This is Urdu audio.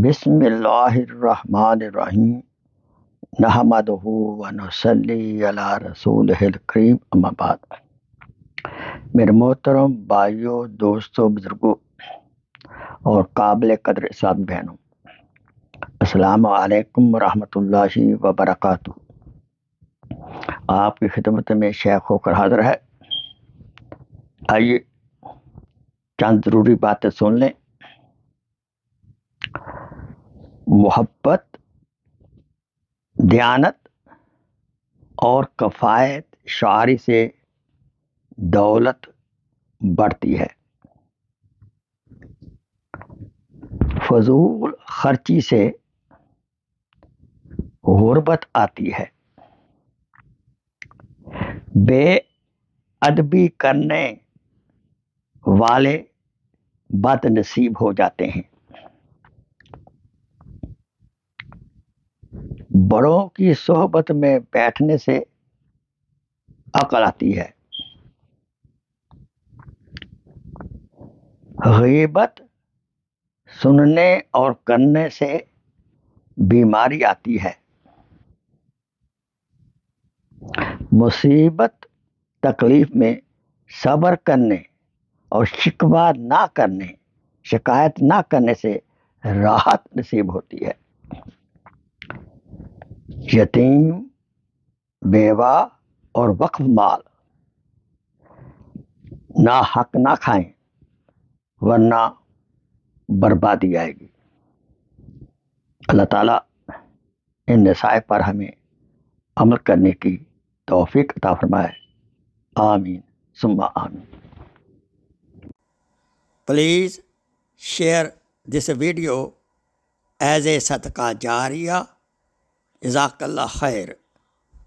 بسم اللہ الرحمن الرحیم نحمدہ ونصلی علی رسولہ الکریم اما بعد۔ میرے محترم بھائیوں، دوستوں، بزرگوں اور قابل قدر صاحب بہنوں، السلام علیکم ورحمۃ اللہ وبرکاتہ۔ آپ کی خدمت میں شیخ ہو کر حاضر ہے۔ آئیے چند ضروری باتیں سن لیں۔ محبت، دیانت اور کفایت شعاری سے دولت بڑھتی ہے، فضول خرچی سے غربت آتی ہے، بے ادبی کرنے والے بد نصیب ہو جاتے ہیں، بڑوں کی صحبت میں بیٹھنے سے عقل آتی ہے، غیبت سننے اور کرنے سے بیماری آتی ہے، مصیبت تکلیف میں صبر کرنے اور شکایت نہ کرنے سے راحت نصیب ہوتی ہے، یتیم، بیوہ اور وقف مال نہ حق نہ کھائیں ورنہ بربادی آئے گی۔ اللہ تعالیٰ ان نصائح پر ہمیں عمل کرنے کی توفیق عطا فرمائے، آمین ثم آمین۔ Please share this video as a صدقہ جاریہ۔ جزاک اللہ خیر۔